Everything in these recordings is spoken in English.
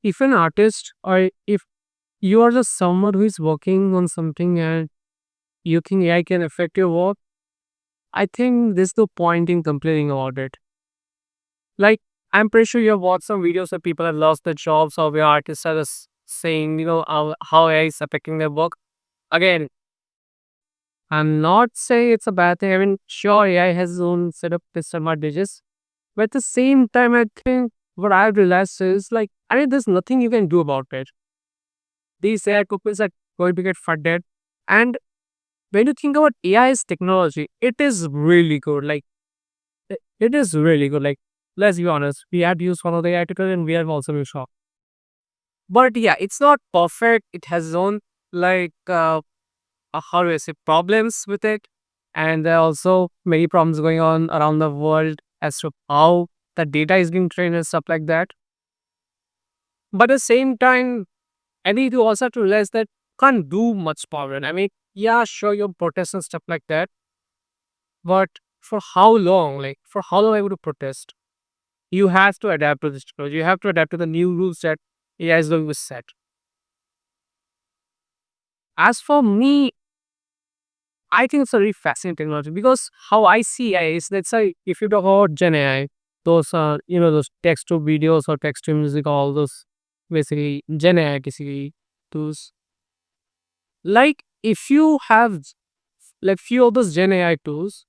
if an artist or if you are just someone who is working on something and you think AI can affect your work, I think there's no point in complaining about it. Like, I'm pretty sure you have watched some videos where people have lost their jobs or where artists are just saying, how AI is affecting their work. Again, I'm not saying it's a bad thing. I mean, sure, AI has its own set of disadvantages. But at the same time, I think what I've realized is like, I mean, there's nothing you can do about it. These AI couples are going to get funded. And when you think about AI as technology, it is really good. Like, it is really good. Like, let's be honest, we had used one of the AI tutorial and we have also been shocked. But yeah, it's not perfect. It has its own, like, how do I say, problems with it. And there are also many problems going on around the world as to how the data is being trained and stuff like that. But at the same time, I need to also to realize that can't do much power. I mean, yeah, sure, your protest and stuff like that. But for how long? Like, for how long are you to protest? You have to adapt to this technology. You have to adapt to the new rules that AI is going to set. As for me, I think it's a really fascinating technology because how I see AI is, let's say if you talk about Gen AI, those are those text to videos or text to music, all those basically Gen AI basically tools. Like if you have like few of those Gen AI tools,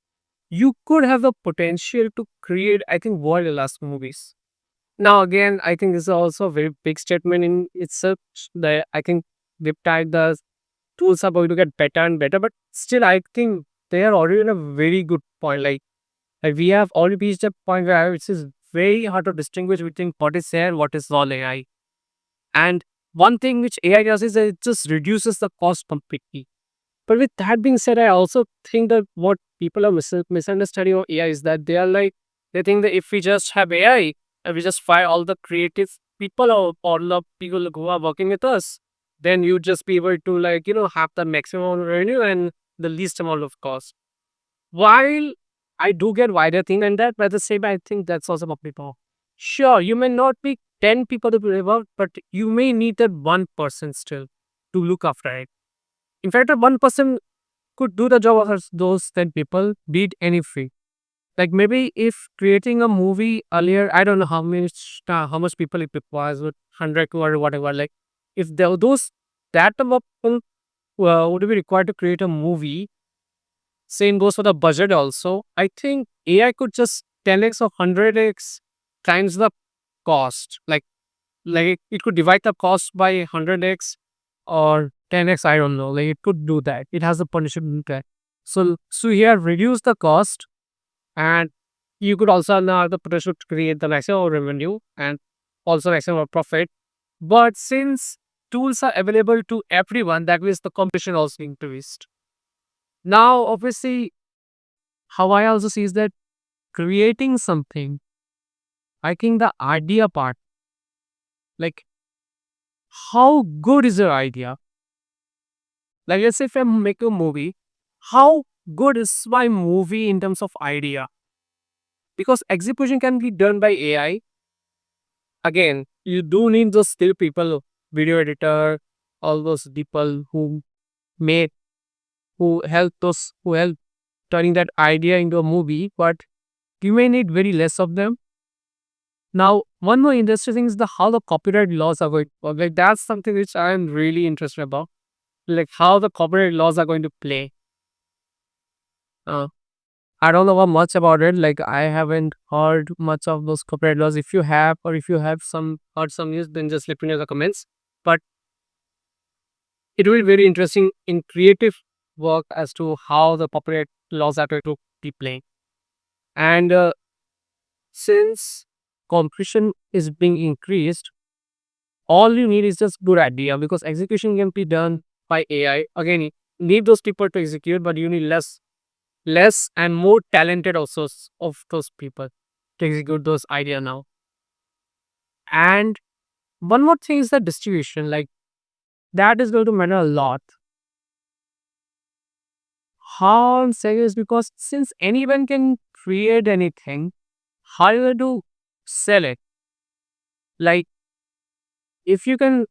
you could have the potential to create, I think, world class movies. Now again, I think this is also a very big statement in itself. That I think with time the tools are going to get better and better, but still I think they are already in a very good point. Like we have already reached a point where it is very hard to distinguish between what is there and what is all AI. And one thing which AI does is that it just reduces the cost completely. But with that being said, I also think that what people are misunderstanding of AI is that they are like, they think that if we just have AI and we just fire all the creative people or all the people who are working with us, then you just be able to like, have the maximum revenue and the least amount of cost. While I do get wider thing than that, but at the same time, I think that's also for people. Sure, you may not be 10 people to be about, but you may need that one person still to look after it. In fact, that one person could do the job of those 10 people, beat any fee. Like maybe if creating a movie earlier, I don't know how much people it requires, with 100 or whatever. Like if there were those that number of people would be required to create a movie, same goes for the budget also. I think AI could just 10x or 100x times the cost. Like it could divide the cost by 100x or 10x. I don't know. Like it could do that. It has the punishment there. So here reduce the cost, and you could also now have the potential to create the maximum revenue and also maximum profit. But since tools are available to everyone, that means the competition also increased. Now, obviously, how I also see is that creating something, I think the idea part, like how good is your idea? Like let's say if I make a movie, how good is my movie in terms of idea? Because execution can be done by AI. Again, you do need those still people, video editor, all those people who made, who help turning that idea into a movie, but you may need very less of them. Now, one more interesting thing is the how the copyright laws are going to work. Like that's something which I am really interested about. Like how the copyright laws are going to play. Uh, I don't know much about it. Like I haven't heard much of those copyright laws. If you have, or if you have some heard some news, then just let me know in the comments. But it will be very interesting in creative work as to how the copyright laws are going to be playing. And since competition is being increased, all you need is just good idea because execution can be done by AI. Again, you need those people to execute, but you need less and more talented also of those people to execute those idea now. And one more thing is the distribution. Like that is going to matter a lot. How I'm saying is because since anyone can create anything, how you going to sell it? Like if you can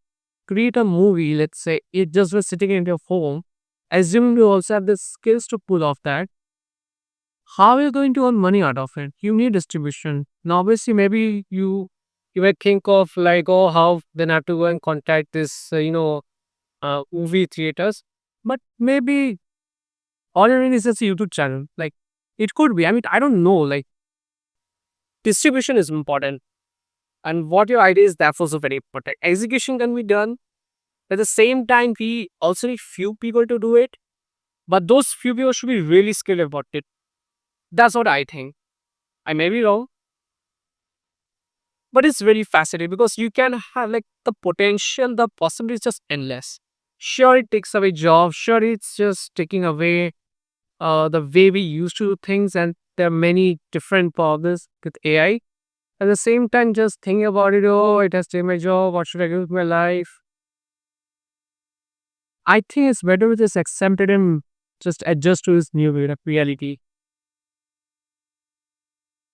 create a movie, let's say it just was sitting in your home, assuming you also have the skills to pull off that, how are you going to earn money out of it? You need distribution. Now, obviously, maybe you might think of like, oh, how then I have to go and contact this, movie theaters. But maybe all you need is just a YouTube channel. Like, it could be. I mean, I don't know. Like, distribution is important, and what your idea is, that's also very important. Execution can be done. At the same time, we also need few people to do it, but those few people should be really skilled about it. That's what I think. I may be wrong, but it's very fascinating because you can have like the potential, the possibility is just endless. Sure, it takes away jobs. Sure, it's just taking away the way we used to do things, and there are many different problems with AI. At the same time, just thinking about it, oh, it has taken my job. What should I do with my life? I think it's better to just accept it and just adjust to this new reality.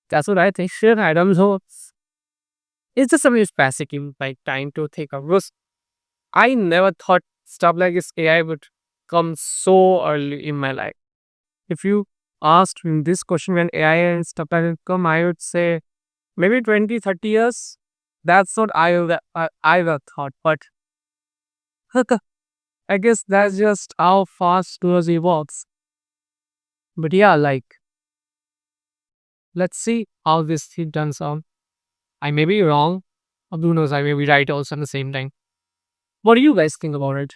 That's what I think. Sure, I don't know. It's just something fascinating, like trying to think of. Because I never thought stuff like this AI would come so early in my life. If you asked me this question when AI and stuff like that come, I would say maybe 20, 30 years. That's what I ever thought. But I guess that's just how fast technology evolves. But yeah, like, let's see how this thing turns out. I may be wrong. Or who knows, I may be right also at the same time. What do you guys think about it?